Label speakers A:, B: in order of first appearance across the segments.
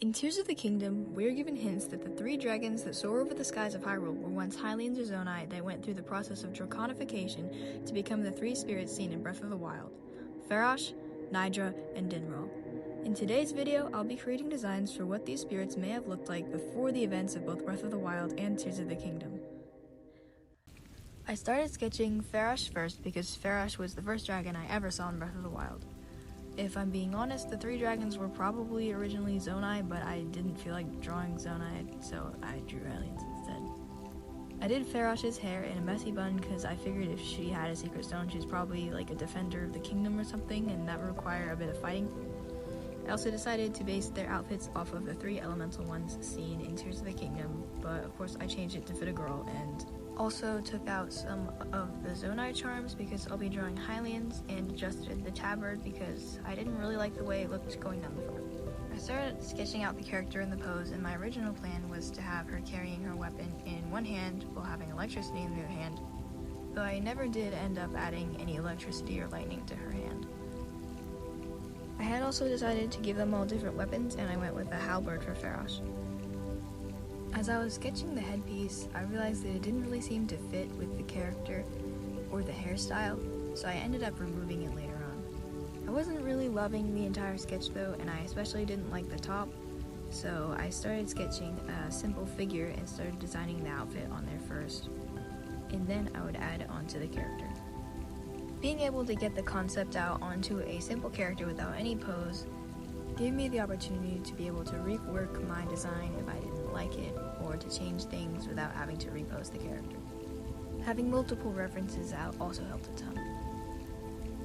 A: In Tears of the Kingdom, we are given hints that the three dragons that soar over the skies of Hyrule were once Hylians or Zonai that went through the process of draconification to become the three spirits seen in Breath of the Wild: Farash, Nidra, and Dinral. In today's video, I'll be creating designs for what these spirits may have looked like before the events of both Breath of the Wild and Tears of the Kingdom. I started sketching Farash first because Farash was the first dragon I ever saw in Breath of the Wild. If I'm being honest, the three dragons were probably originally Zonai, but I didn't feel like drawing Zonai, so I drew Hylians instead. I did Farash's hair in a messy bun because I figured if she had a secret stone, she was probably like a defender of the kingdom or something, and that would require a bit of fighting. I also decided to base their outfits off of the three elemental ones seen in Tears of the Kingdom, but of course I changed it to fit a girl, and also took out some of the Zonai charms because I'll be drawing Hylians, and adjusted the tabard because I didn't really like the way it looked going down the front. I started sketching out the character in the pose, and my original plan was to have her carrying her weapon in one hand while having electricity in the other hand, though I never did end up adding any electricity or lightning to her hand. I had also decided to give them all different weapons, and I went with a halberd for Farash. As I was sketching the headpiece, I realized that it didn't really seem to fit with the character or the hairstyle, so I ended up removing it later on. I wasn't really loving the entire sketch though, and I especially didn't like the top, so I started sketching a simple figure and started designing the outfit on there first, and then I would add it onto the character. Being able to get the concept out onto a simple character without any pose gave me the opportunity to be able to rework my design if I didn't like it, or to change things without having to repose the character. Having multiple references out also helped a ton.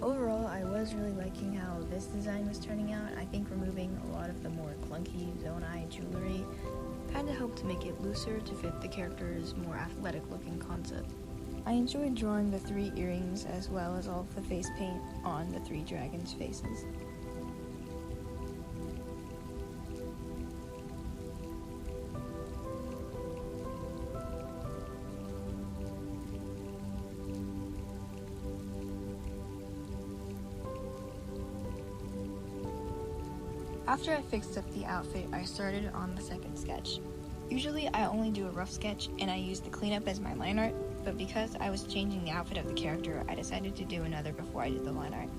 A: Overall, I was really liking how this design was turning out. I think removing a lot of the more clunky Zonai jewelry kind of helped to make it looser to fit the character's more athletic looking concept. I enjoyed drawing the three earrings as well as all of the face paint on the three dragons' faces. After I fixed up the outfit, I started on the second sketch. Usually I only do a rough sketch and I use the cleanup as my line art, but because I was changing the outfit of the character, I decided to do another before I did the line art.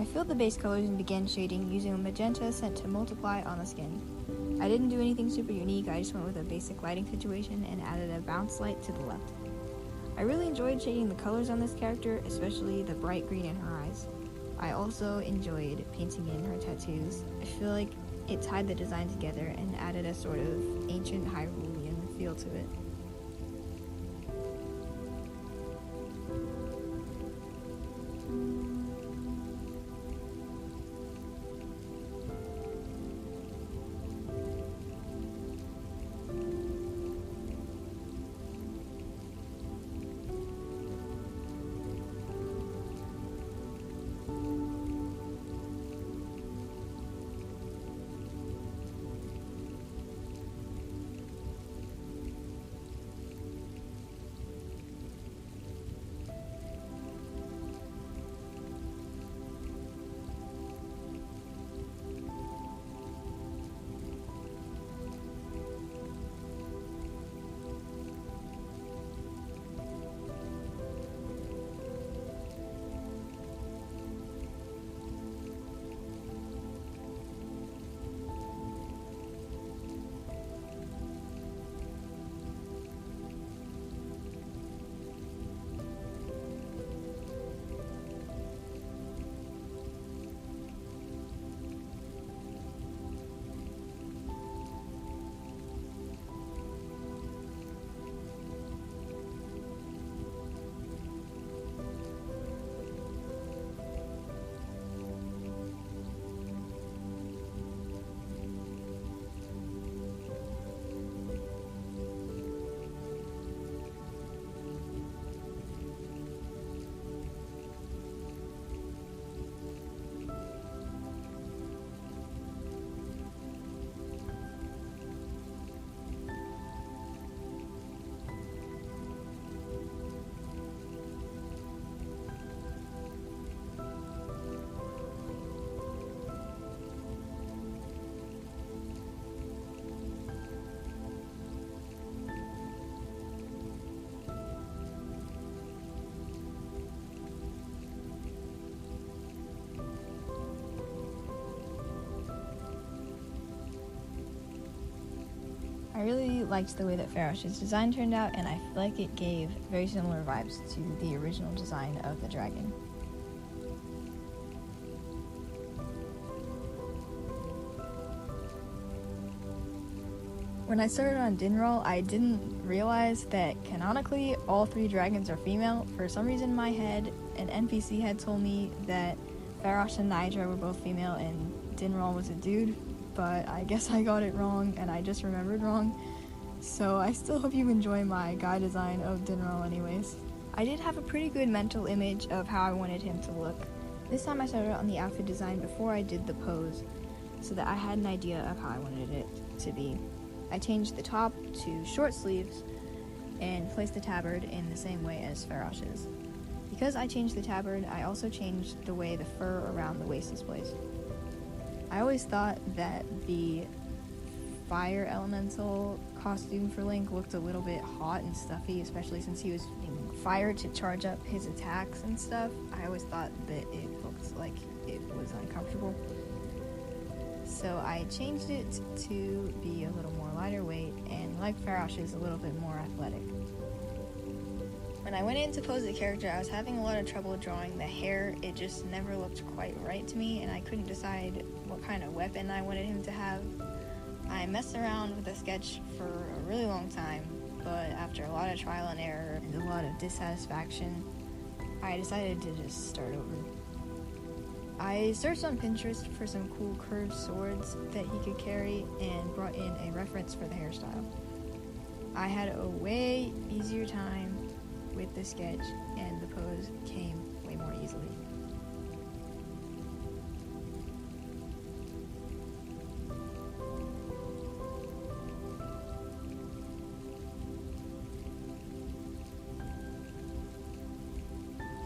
A: I filled the base colors and began shading using a magenta sent to multiply on the skin. I didn't do anything super unique, I just went with a basic lighting situation and added a bounce light to the left. I really enjoyed shading the colors on this character, especially the bright green in her eyes. I also enjoyed painting in her tattoos. I feel like it tied the design together and added a sort of ancient Hyrulean feel to it. I really liked the way that Farosh's design turned out, and I feel like it gave very similar vibes to the original design of the dragon. When I started on Dinroll, I didn't realize that canonically all 3 dragons are female. For some reason in my head, an NPC had told me that Farosh and Nidra were both female and Dinroll was a dude, but I guess I got it wrong and I just remembered wrong. So I still hope you enjoy my guide design of Dinroll anyways. I did have a pretty good mental image of how I wanted him to look. This time I started on the outfit design before I did the pose, so that I had an idea of how I wanted it to be. I changed the top to short sleeves and placed the tabard in the same way as Farosh's. Because I changed the tabard, I also changed the way the fur around the waist is placed. I always thought that the fire elemental costume for Link looked a little bit hot and stuffy, especially since he was using fire to charge up his attacks and stuff. I always thought that it looked like it was uncomfortable. So I changed it to be a little more lighter weight, and like Farosh's, a little bit more athletic. When I went in to pose the character, I was having a lot of trouble drawing the hair. It just never looked quite right to me, and I couldn't decide what kind of weapon I wanted him to have. I messed around with the sketch for a really long time, but after a lot of trial and error and a lot of dissatisfaction, I decided to just start over. I searched on Pinterest for some cool curved swords that he could carry and brought in a reference for the hairstyle. I had a way easier time with the sketch, and the pose came way more easily.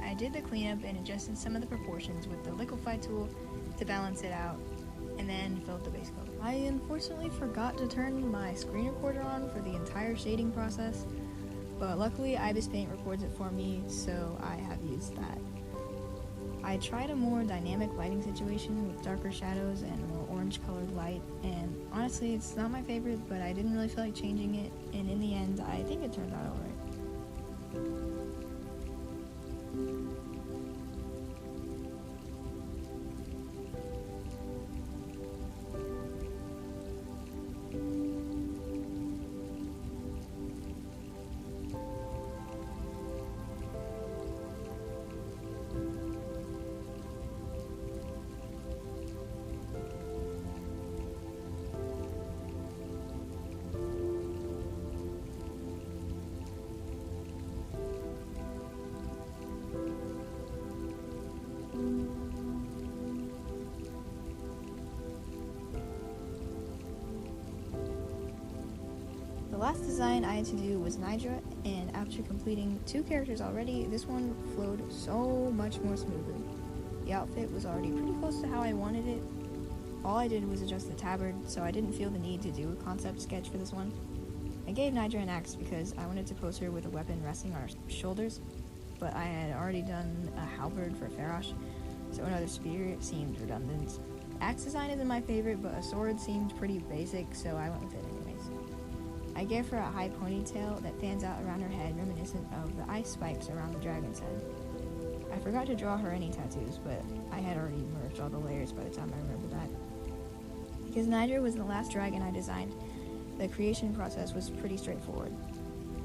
A: I did the cleanup and adjusted some of the proportions with the liquify tool to balance it out, and then filled the base coat. I unfortunately forgot to turn my screen recorder on for the entire shading process, but luckily Ibis Paint records it for me, so I have used that. I tried a more dynamic lighting situation with darker shadows and more orange colored light, and Honestly, it's not my favorite, but I didn't really feel like changing it, and in the end, I think it turned out alright. The last design I had to do was Nidra, and after completing 2 characters already, this one flowed so much more smoothly. The outfit was already pretty close to how I wanted it. All I did was adjust the tabard, so I didn't feel the need to do a concept sketch for this one. I gave Nidra an axe because I wanted to pose her with a weapon resting on her shoulders, but I had already done a halberd for Farash, so another spear seemed redundant. Axe design isn't my favorite, but a sword seemed pretty basic, so I went with it anyways. I gave her a high ponytail that fans out around her head, reminiscent of the ice spikes around the dragon's head. I forgot to draw her any tattoos, but I had already merged all the layers by the time I remembered that. Because Nidra was the last dragon I designed, the creation process was pretty straightforward.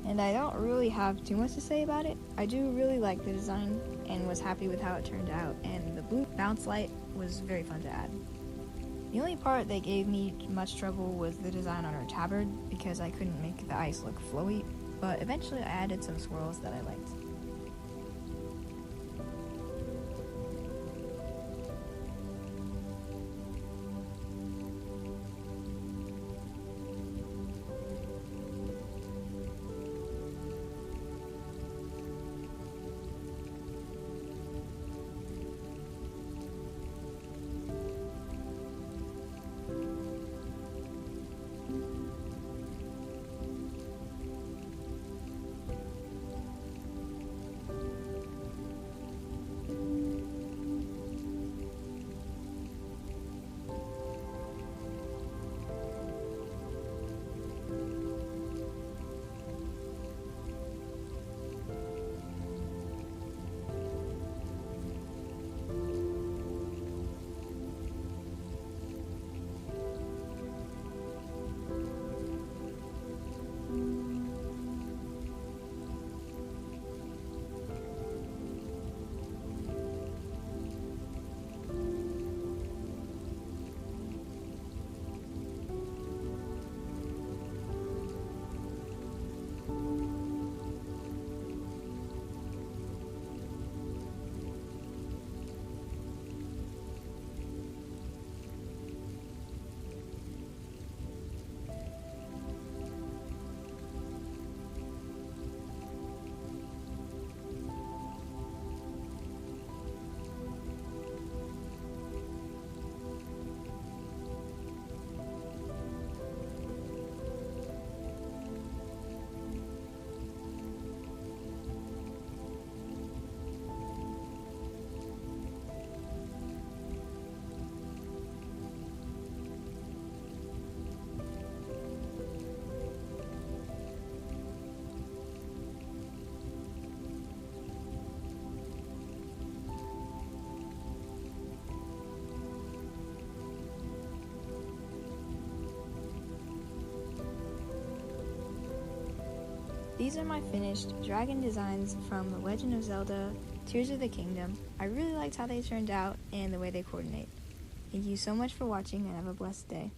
A: And I don't really have too much to say about it. I do really like the design and was happy with how it turned out, and the blue bounce light was very fun to add. The only part that gave me much trouble was the design on her tabard, because I couldn't make the ice look flowy, but eventually I added some swirls that I liked. These are my finished dragon designs from The Legend of Zelda Tears of the Kingdom. I really liked how they turned out and the way they coordinate. Thank you so much for watching and have a blessed day.